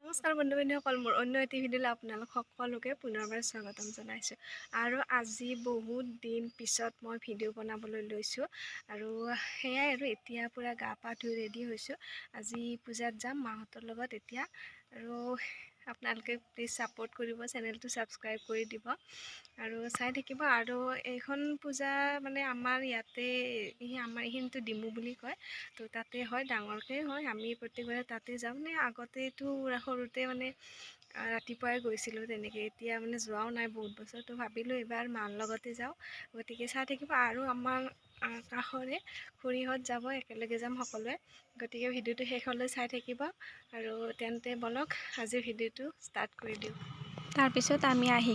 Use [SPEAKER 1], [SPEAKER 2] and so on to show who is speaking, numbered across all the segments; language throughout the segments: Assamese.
[SPEAKER 1] নমস্কাৰ বন্ধু-বান্ধৱীসকল, মোৰ অন্য এটি ভিডিঅ'লৈ আপোনালোক সকলোকে পুনৰবাৰ স্বাগতম জনাইছোঁ। আৰু আজি বহুত দিন পিছত মই ভিডিঅ' বনাবলৈ লৈছোঁ আৰু সেয়াই আৰু এতিয়া পূৰা গা পা ধুই ৰেডি হৈছোঁ। আজি পূজাত যাম মাহঁতৰ লগত এতিয়া। আৰু আপোনালোকে প্লিজ ছাপোৰ্ট কৰিব, চেনেলটো ছাবস্ক্ৰাইব কৰি দিব আৰু চাই থাকিব। আৰু এইখন পূজা মানে আমাৰ ইয়াতে আমাৰ এইখিনিতো ডিমু বুলি কয়, তো তাতে হয়, ডাঙৰকৈ হয়। আমি প্ৰত্যেকবাৰে তাতে যাওঁ। মানে আগতেতো সৰুতে মানে ৰাতিপুৱাই গৈছিলোঁ তেনেকৈ, এতিয়া মানে যোৱাও নাই বহুত বছৰ, তো ভাবিলোঁ এইবাৰ মাৰ লগতে যাওঁ। গতিকে চাই থাকিব। আৰু আমাৰ কাষৰে খুৰীহঁত যাব, একেলগে যাম সকলোৱে। গতিকে ভিডিঅ'টো শেষলৈ চাই থাকিব। আৰু তেন্তে বলক আজি ভিডিঅ'টো ষ্টাৰ্ট কৰি দিওঁ। তাৰপিছত আমি আহি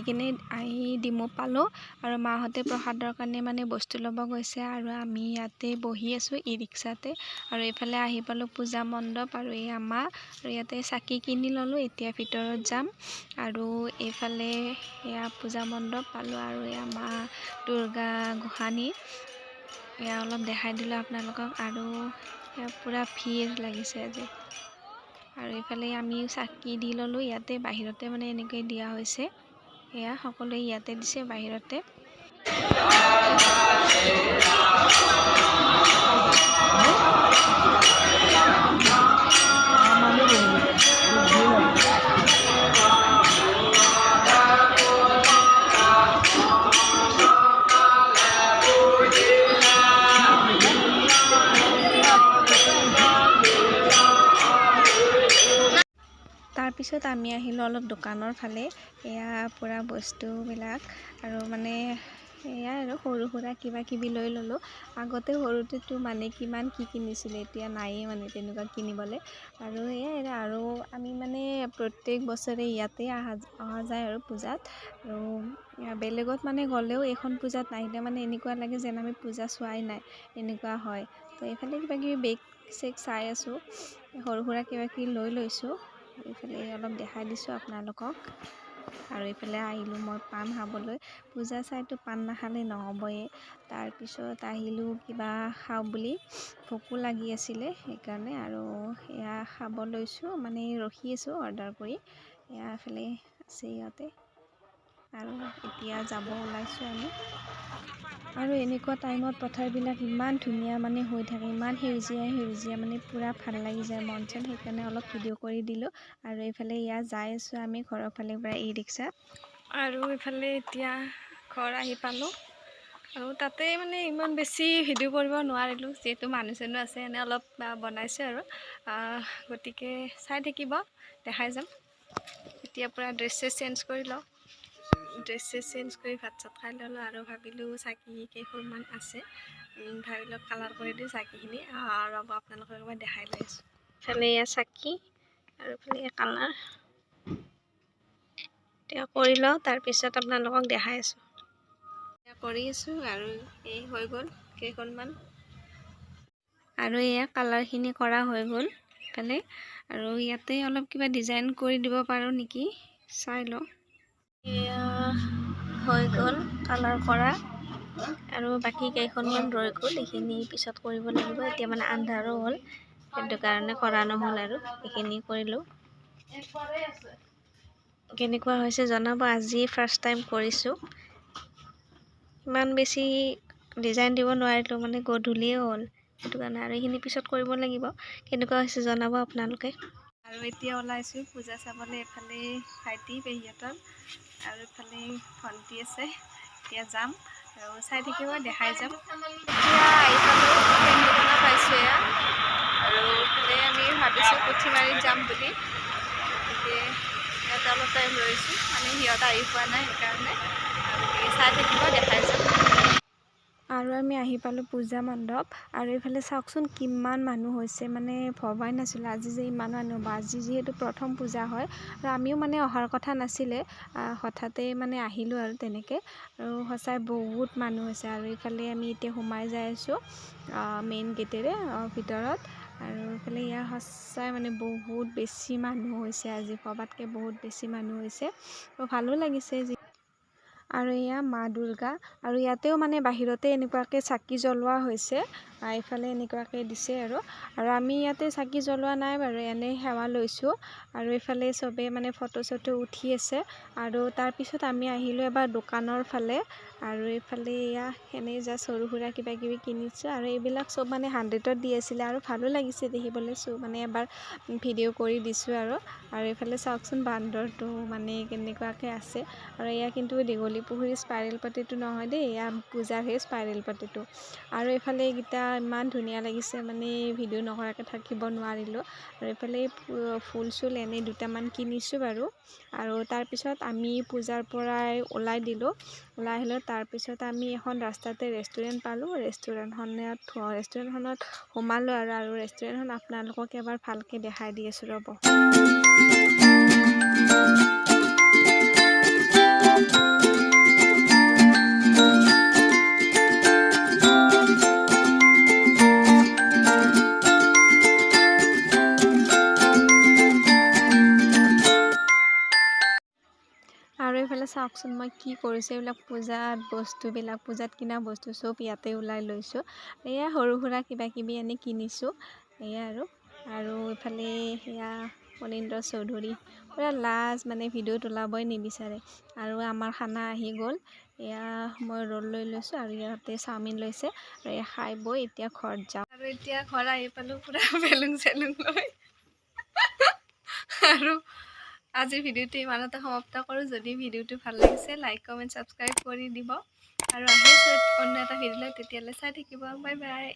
[SPEAKER 1] ডিমু পালোঁ আৰু মাহঁতে প্ৰসাদৰ কাৰণে মানে বস্তু ল'ব গৈছে আৰু আমি ইয়াতে বহি আছোঁ ই ৰিক্সাতে। আৰু এইফালে আহি পালোঁ পূজা মণ্ডপ আৰু এই আমা, আৰু ইয়াতে চাকি কিনি ল'লোঁ। এতিয়া ভিতৰত যাম আৰু এইফালে এয়া পূজা মণ্ডপ পালোঁ আৰু এয়া মা দুৰ্গা গোসানী, এয়া অলপ দেখাই দিলোঁ আপোনালোকক। আৰু পূৰা ভিৰ লাগিছে আজি। আৰু এইফালে আমি চাকি দি ল'লোঁ ইয়াতে, বাহিৰতে মানে এনেকৈ দিয়া হৈছে। এয়া সকলোৱে ইয়াতে দিছে বাহিৰতে। তাৰপিছত আমি আহিলোঁ অলপ দোকানৰ ফালে। এয়া পূৰা বস্তুবিলাক আৰু মানে এয়াই আৰু সৰু সুৰা কিবা কিবি লৈ ল'লোঁ। আগতে সৰুতেতো মানে কিমান কি কিনিছিলোঁ, এতিয়া নায়েই মানে তেনেকুৱা কিনিবলৈ। আৰু এয়াই আৰু আমি মানে প্ৰত্যেক বছৰে ইয়াতে অহা যায় আৰু পূজাত। আৰু বেলেগত মানে গ'লেও এইখন পূজাত নাহিলে মানে এনেকুৱা লাগে যেন আমি পূজা চোৱাই নাই, এনেকুৱা হয়। তো এইফালে কিবা কিবি বেগ চেগ চাই আছোঁ, সৰু সুৰা কিবা কিবি লৈ লৈছোঁ। এইফালে অলপ দেখাই দিছোঁ আপোনালোকক। আৰু এইফালে আহিলোঁ মই পাণ খাবলৈ। পূজা চাইতো পাণ নাখালে নহ'বই। তাৰপিছত আহিলোঁ কিবা খাওঁ বুলি, ভোকো লাগি আছিলে সেইকাৰণে। আৰু এয়া খাব লৈছোঁ, মানে ৰখি আছোঁ অৰ্ডাৰ কৰি। এয়া এফালে আছে ইয়াতে। আৰু এতিয়া যাব ওলাইছোঁ আমি। আৰু এনেকুৱা টাইমত পথাৰবিলাক ইমান ধুনীয়া মানে হৈ থাকে, ইমান সেউজীয়া সেউজীয়া, মানে পূৰা ভাল লাগি যায় মন চন। সেইকাৰণে অলপ ভিডিঅ' কৰি দিলোঁ। আৰু এইফালে ইয়াত যাই আছোঁ আমি ঘৰৰ ফালে পৰা ই ৰিক্সাত। আৰু এইফালে এতিয়া ঘৰ আহি পালোঁ। আৰু তাতে মানে ইমান বেছি ভিডিঅ' কৰিব নোৱাৰিলোঁ, যিহেতু মানুহ চানুহ আছে, এনে অলপ বনাইছোঁ আৰু। গতিকে চাই থাকিব, দেখাই যাম। এতিয়া পূৰা ড্ৰেছ চেঞ্জ কৰি লওঁ। ড্ৰেছ চেঞ্জ কৰি ভাত চাত খাই ল'লোঁ। আৰু ভাবিলোঁ চাকি কেইখনমান আছে, ভাবিলোঁ কালাৰ কৰি দিওঁ চাকিখিনি। ৰ'ব আপোনালোকক এবাৰ দেখাই লৈ আছোঁ। ইফালে এয়া চাকি আৰু ইফালে কালাৰ এতিয়া কৰি লওঁ, তাৰপিছত আপোনালোকক দেখাই আছোঁ। এতিয়া কৰি আছোঁ আৰু এই হৈ গ'ল কেইখনমান। আৰু এয়া কালাৰখিনি কৰা হৈ গ'ল ইফালে। আৰু ইয়াতে অলপ কিবা ডিজাইন কৰি দিব পাৰোঁ নেকি, চাই লওঁ। এয়া হৈ গ'ল কালাৰ কৰা, আৰু বাকী কেইখনমান ৰৈ গ'ল, এইখিনি পিছত কৰিব লাগিব। এতিয়া মানে আন্ধাৰো হ'ল, সেইটো কাৰণে কৰা নহ'ল আৰু এইখিনি কৰিলোঁ। কেনেকুৱা হৈছে জনাব, আজি ফাৰ্ষ্ট টাইম কৰিছোঁ। ইমান বেছি ডিজাইন দিব নোৱাৰিলোঁ, মানে গধূলিয়ে হ'ল, সেইটো কাৰণে। আৰু এইখিনি পিছত কৰিব লাগিব। কেনেকুৱা হৈছে জনাব আপোনালোকে। আৰু এতিয়া ওলাইছোঁ পূজা চাবলৈ। এফালে ভাইটি পেহীহঁতৰ আৰু এফালে ভণ্টি আছে। এতিয়া যাম আৰু চাই থাকিব, দেখাই যাম। এতিয়া আহি পালোঁ, পেহীহঁতৰ পাইছোঁ এয়া। আৰু এইফালে আমি ভাবিছোঁ পুঠিমাৰিত যাম বুলি। গতিকে ইয়াতে অলপ টাইম ৰৈছোঁ, মানে সিহঁত আহি পোৱা নাই সেইকাৰণে। গতিকে চাই থাকিব, দেখাই যাম। আৰু আমি আহি পালোঁ পূজা মণ্ডপ। আৰু এইফালে চাওকচোন কিমান মানুহ হৈছে, মানে ভবাই নাছিলোঁ আজি যে ইমান মানুহ হ'ব। আজি যিহেতু প্ৰথম পূজা হয়, আৰু আমিও মানে অহাৰ কথা নাছিলে, হঠাতে মানে আহিলোঁ আৰু তেনেকৈ। আৰু সঁচাই বহুত মানুহ হৈছে। আৰু এইফালে আমি এতিয়া সোমাই যাই আছোঁ মেইন গেটেৰে ভিতৰত। আৰু এইফালে ইয়াৰ সঁচাই মানে বহুত বেছি মানুহ হৈছে আজি, ভবাতকৈ বহুত বেছি মানুহ হৈছে। ভালো লাগিছে। আৰু এয়া মা দুৰ্গা, আৰু ইয়াতেও মানে বাহিৰতে এনেকুৱাকৈ চাকি জ্বলোৱা হৈছে। এইফালে এনেকুৱাকৈ দিছে আৰু আমি ইয়াতে চাকি জ্বলোৱা নাই বাৰু, এনেই সেৱা লৈছোঁ। আৰু এইফালে চবেই মানে ফটো চটো উঠি আছে। আৰু তাৰপিছত আমি আহিলোঁ এবাৰ দোকানৰ ফালে। আৰু এইফালে এয়া এনেই জাষ্ট সৰু সুৰা কিবা কিবি কিনিছোঁ। আৰু এইবিলাক চব মানে 100ত দি আছিলে আৰু ভালো লাগিছে দেখিবলৈ, চব মানে এবাৰ ভিডিঅ' কৰি দিছোঁ। আৰু এইফালে চাওকচোন বান্দৰটো মানে কেনেকুৱাকৈ আছে। আৰু এয়া কিন্তু দীঘলী পুখুৰীৰ স্পাইৰেল পটিটো নহয় দেই, এয়া পূজাৰ সেই স্পাইৰেল পটিটো। আৰু এইফালে এইকেইটা ইমান ধুনীয়া লাগিছে, মানে ভিডিঅ' নকৰাকৈ থাকিব নোৱাৰিলোঁ। আৰু এইফালে ফুল চুল এনেই দুটামান কিনিছোঁ বাৰু। আৰু তাৰপিছত আমি পূজাৰ পৰাই ওলাই আহিলোঁ। তাৰপিছত আমি এখন ৰাস্তাতে ৰেষ্টুৰেণ্ট পালোঁ। ৰেষ্টুৰেণ্টখনত সোমালোঁ আৰু ৰেষ্টুৰেণ্টখন আপোনালোকক এবাৰ ভালকৈ দেখাই দি আছোঁ ৰ'ব। আৰু এইফালে চাওকচোন মই কি কৰিছোঁ, এইবিলাক পূজাত কিনা বস্তু চব ইয়াতে ওলাই লৈছোঁ। এয়া সৰু সুৰা কিবা কিবি এনেই কিনিছোঁ। এয়া আৰু এইফালে সেয়া ফণীন্দ্ৰ চৌধুৰী পুৰা মানে ভিডিঅ'ত ওলাবই নিবিচাৰে। আৰু আমাৰ খানা আহি গ'ল। এয়া মই ৰোল লৈ লৈছোঁ আৰু ইয়াতে চাওমিন লৈছে। আৰু এয়া খাই বৈ এতিয়া ঘৰত যাওঁ। আৰু এতিয়া ঘৰ আহি পালোঁ পুৰা বেলুন চেলুন লৈ। আৰু আজিৰ ভিডিঅ'টো ইমানতে সমাপ্ত কৰোঁ। যদি ভিডিঅ'টো ভাল লাগিছে লাইক কমেণ্ট ছাবস্ক্ৰাইব কৰি দিব। আৰু আহিছোঁ অন্য এটা ভিডিঅ' লৈ, তেতিয়ালৈ চাই থাকিব। Bye bye.